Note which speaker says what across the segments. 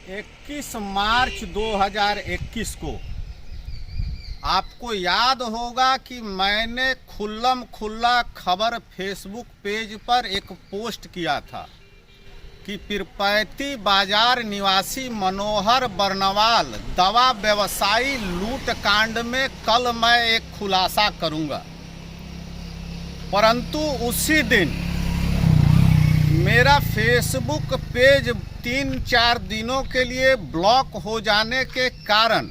Speaker 1: 21 मार्च 2021 को आपको याद होगा कि मैंने खुल्लम खुल्ला खबर फेसबुक पेज पर एक पोस्ट किया था कि पीरपैंती बाजार निवासी मनोहर बर्नवाल दवा व्यवसायी लूट कांड में कल मैं एक खुलासा करूंगा। परंतु उसी दिन मेरा फेसबुक पेज 3-4 दिनों के लिए ब्लॉक हो जाने के कारण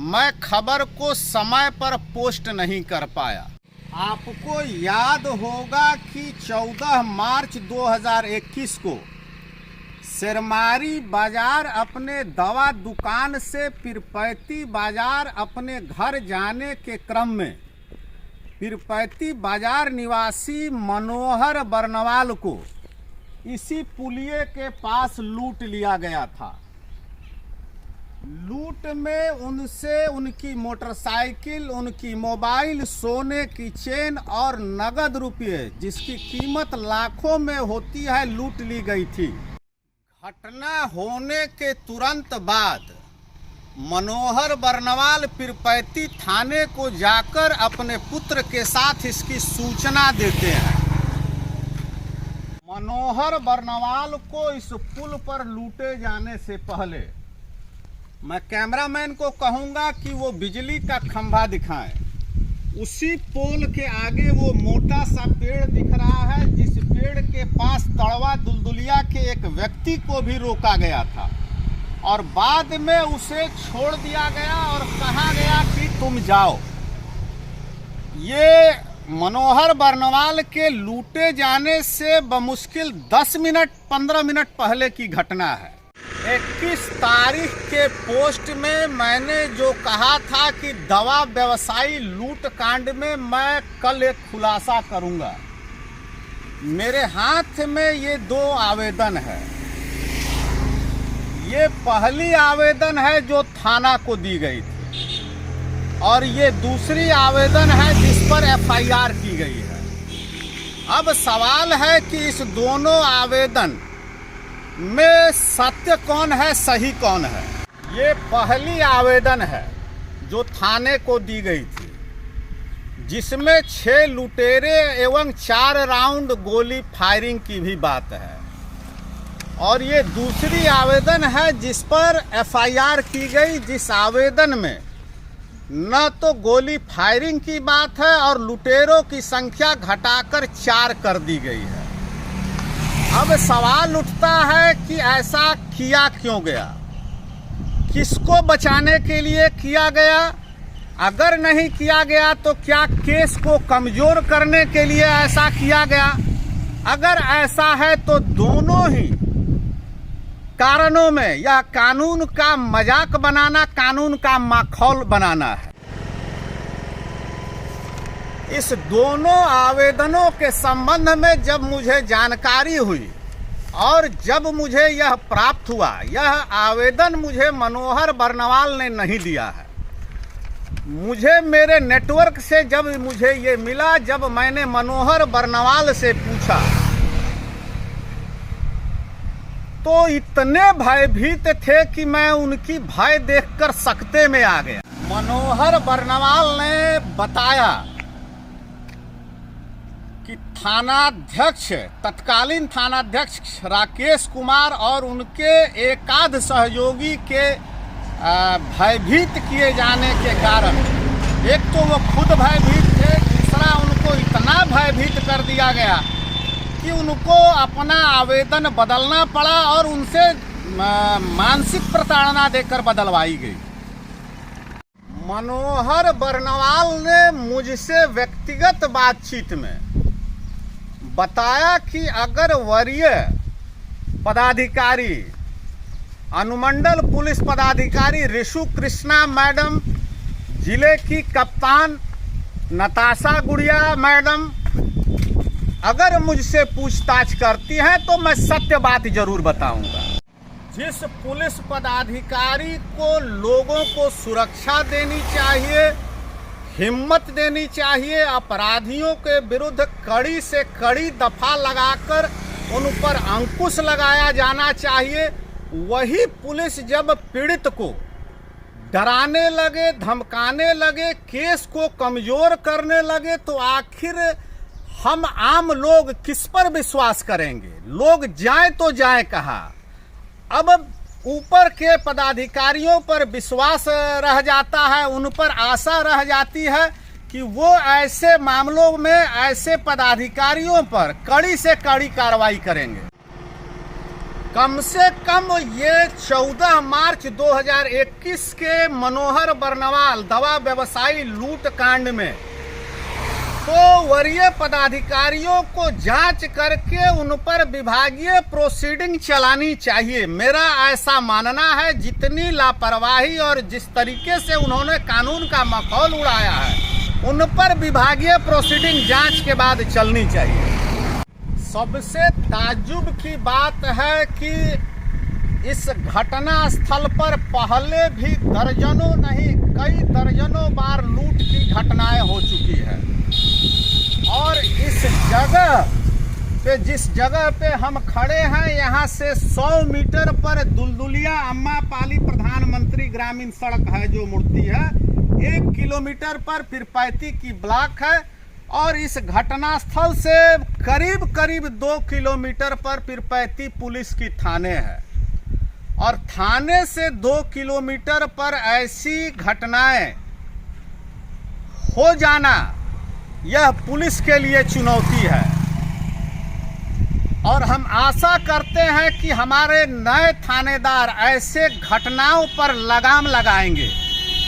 Speaker 1: मैं खबर को समय पर पोस्ट नहीं कर पाया। आपको याद होगा कि 14 मार्च 2021 को सिरमारी बाजार अपने दवा दुकान से पीरपैंती बाजार अपने घर जाने के क्रम में पीरपैंती बाजार निवासी मनोहर बर्नवाल को इसी पुलिये के पास लूट लिया गया था। लूट में उनसे उनकी मोटरसाइकिल, उनकी मोबाइल, सोने की चेन और नगद रुपये जिसकी कीमत लाखों में होती है लूट ली गई थी। घटना होने के तुरंत बाद मनोहर बर्नवाल पीरपैंती थाने को जाकर अपने पुत्र के साथ इसकी सूचना देते हैं। मनोहर बर्नवाल को इस पुल पर लूटे जाने से पहले मैं कैमरामैन को कहूंगा कि वो बिजली का खंभा दिखाएं। उसी पोल के आगे वो मोटा सा पेड़ दिख रहा है जिस पेड़ के पास तड़वा दुलदुलिया के एक व्यक्ति को भी रोका गया था और बाद में उसे छोड़ दिया गया और कहा गया कि तुम जाओ। ये मनोहर बर्नवाल के लूटे जाने से बमुश्किल 10-15 मिनट पहले की घटना है। 21 तारीख के पोस्ट में मैंने जो कहा था कि दवा व्यवसायी लूट कांड में मैं कल एक खुलासा करूंगा। मेरे हाथ में ये 2 आवेदन है। ये पहली आवेदन है जो थाना को दी गई थी और ये दूसरी आवेदन है जिस पर एफआईआर की गई है। अब सवाल है कि इस दोनों आवेदन में सत्य कौन है, सही कौन है। ये पहली आवेदन है जो थाने को दी गई थी जिसमें 6 लुटेरे एवं 4 राउंड गोली फायरिंग की भी बात है और ये दूसरी आवेदन है जिस पर एफआईआर की गई, जिस आवेदन में न तो गोली फायरिंग की बात है और लुटेरों की संख्या घटाकर 4 कर दी गई है। अब सवाल उठता है कि ऐसा किया क्यों गया, किसको बचाने के लिए किया गया। अगर नहीं किया गया तो क्या केस को कमजोर करने के लिए ऐसा किया गया। अगर ऐसा है तो दोनों ही कारणों में यह कानून का मजाक बनाना, कानून का माखौल बनाना है। इस दोनों आवेदनों के संबंध में जब मुझे जानकारी हुई और जब मुझे यह प्राप्त हुआ, यह आवेदन मुझे मनोहर बर्नवाल ने नहीं दिया है। मुझे मेरे नेटवर्क से जब मुझे ये मिला, जब मैंने मनोहर बर्नवाल से पूछा तो इतने भयभीत थे कि मैं उनकी भय देखकर सकते में आ गया। मनोहर बर्नवाल ने बताया कि थानाध्यक्ष, तत्कालीन थानाध्यक्ष राकेश कुमार और उनके एकाध सहयोगी के भयभीत किए जाने के कारण, एक तो वो खुद भयभीत थे, दूसरा उनको इतना भयभीत कर दिया गया कि उनको अपना आवेदन बदलना पड़ा और उनसे मानसिक प्रताड़ना देकर बदलवाई गई। मनोहर बर्नवाल ने मुझसे व्यक्तिगत बातचीत में बताया कि अगर वरीय पदाधिकारी, अनुमंडल पुलिस पदाधिकारी ऋषु कृष्णा मैडम, जिले की कप्तान नताशा गुड़िया मैडम अगर मुझसे पूछताछ करती हैं तो मैं सत्य बात जरूर बताऊंगा। जिस पुलिस पदाधिकारी को लोगों को सुरक्षा देनी चाहिए, हिम्मत देनी चाहिए, अपराधियों के विरुद्ध कड़ी से कड़ी दफा लगाकर उन पर अंकुश लगाया जाना चाहिए, वही पुलिस जब पीड़ित को डराने लगे, धमकाने लगे, केस को कमजोर करने लगे, तो आखिर हम आम लोग किस पर विश्वास करेंगे? लोग जाएं तो जाएं कहाँ? अब ऊपर के पदाधिकारियों पर विश्वास रह जाता है, उन पर आशा रह जाती है कि वो ऐसे मामलों में ऐसे पदाधिकारियों पर कड़ी से कड़ी कार्रवाई करेंगे। कम से कम ये 14 मार्च 2021 के मनोहर बर्नवाल दवा व्यवसायी लूट कांड में तो वरीय पदाधिकारियों को जांच करके उन पर विभागीय प्रोसीडिंग चलानी चाहिए। मेरा ऐसा मानना है, जितनी लापरवाही और जिस तरीके से उन्होंने कानून का मखौल उड़ाया है, उन पर विभागीय प्रोसीडिंग जांच के बाद चलनी चाहिए। सबसे ताज्जुब की बात है कि इस घटना स्थल पर पहले भी दर्जनों नहीं कई दर्जनों बार लूट की घटनाएं हो चुकी है और इस जगह पे, जिस जगह पे हम खड़े हैं, यहाँ से 100 मीटर पर दुलदुलिया अम्मापाली प्रधानमंत्री ग्रामीण सड़क है जो मुड़ती है। 1 किलोमीटर पर पीरपैंती की ब्लॉक है और इस घटनास्थल से करीब करीब 2 किलोमीटर पर पीरपैंती पुलिस की थाने है और थाने से 2 किलोमीटर पर ऐसी घटनाएं हो जाना यह पुलिस के लिए चुनौती है और हम आशा करते हैं कि हमारे नए थानेदार ऐसे घटनाओं पर लगाम लगाएंगे।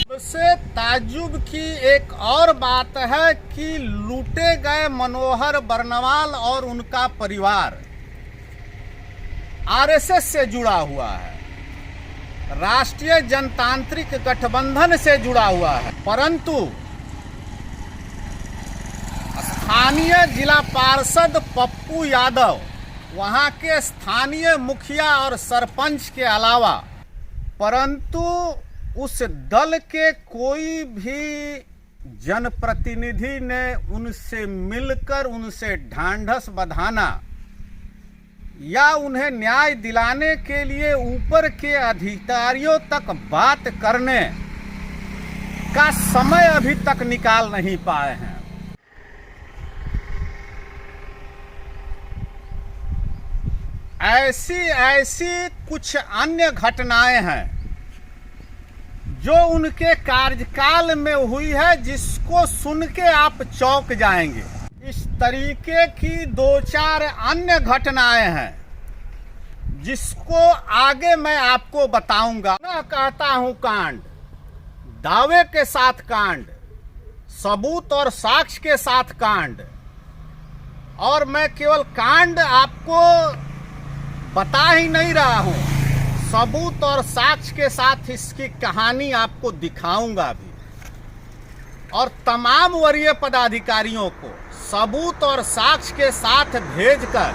Speaker 1: सबसे ताज्जुब की एक और बात है कि लूटे गए मनोहर बर्नवाल और उनका परिवार आरएसएस से जुड़ा हुआ है, राष्ट्रीय जनतांत्रिक गठबंधन से जुड़ा हुआ है, परंतु स्थानीय जिला पार्षद पप्पू यादव, वहां के स्थानीय मुखिया और सरपंच के अलावा परंतु उस दल के कोई भी जनप्रतिनिधि ने उनसे मिलकर उनसे ढांढस बंधाना या उन्हें न्याय दिलाने के लिए ऊपर के अधिकारियों तक बात करने का समय अभी तक निकाल नहीं पाए हैं। ऐसी कुछ अन्य घटनाएं हैं जो उनके कार्यकाल में हुई है, जिसको सुन के आप चौंक जाएंगे। इस तरीके की 2-4 अन्य घटनाएं हैं जिसको आगे मैं आपको बताऊंगा। मैं कहता हूं कांड, दावे के साथ कांड, सबूत और साक्ष्य के साथ कांड, और मैं केवल कांड आपको बता ही नहीं रहा हूं, सबूत और साक्ष्य के साथ इसकी कहानी आपको दिखाऊंगा भी। और तमाम वरीय पदाधिकारियों को सबूत और साक्ष्य के साथ भेजकर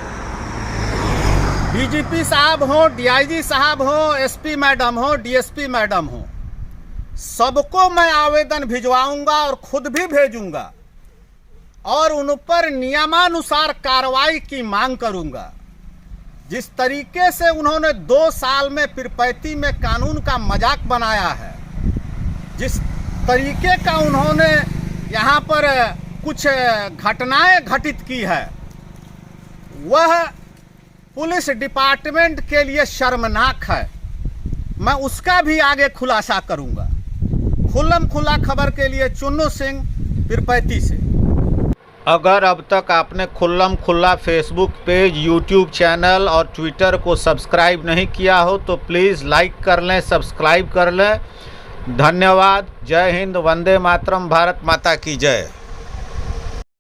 Speaker 1: डीजीपी साहब हो, डीआईजी साहब हो, एसपी मैडम हो, डीएसपी मैडम हो, सबको मैं आवेदन भिजवाऊंगा और खुद भी भेजूंगा और उन पर नियमानुसार कार्रवाई की मांग करूंगा। जिस तरीके से उन्होंने 2 साल में पीरपैंती में कानून का मजाक बनाया है, जिस तरीके का उन्होंने यहाँ पर कुछ घटनाएं घटित की है, वह पुलिस डिपार्टमेंट के लिए शर्मनाक है। मैं उसका भी आगे खुलासा करूंगा। खुल्लम खुल्ला खबर के लिए चुन्नू सिंह, पीरपैंती से। अगर अब तक आपने खुल्लम खुल्ला फेसबुक पेज, यूट्यूब चैनल और ट्विटर को सब्सक्राइब नहीं किया हो तो प्लीज़ लाइक कर लें, सब्सक्राइब कर लें। धन्यवाद। जय हिंद, वंदे मातरम, भारत माता की जय।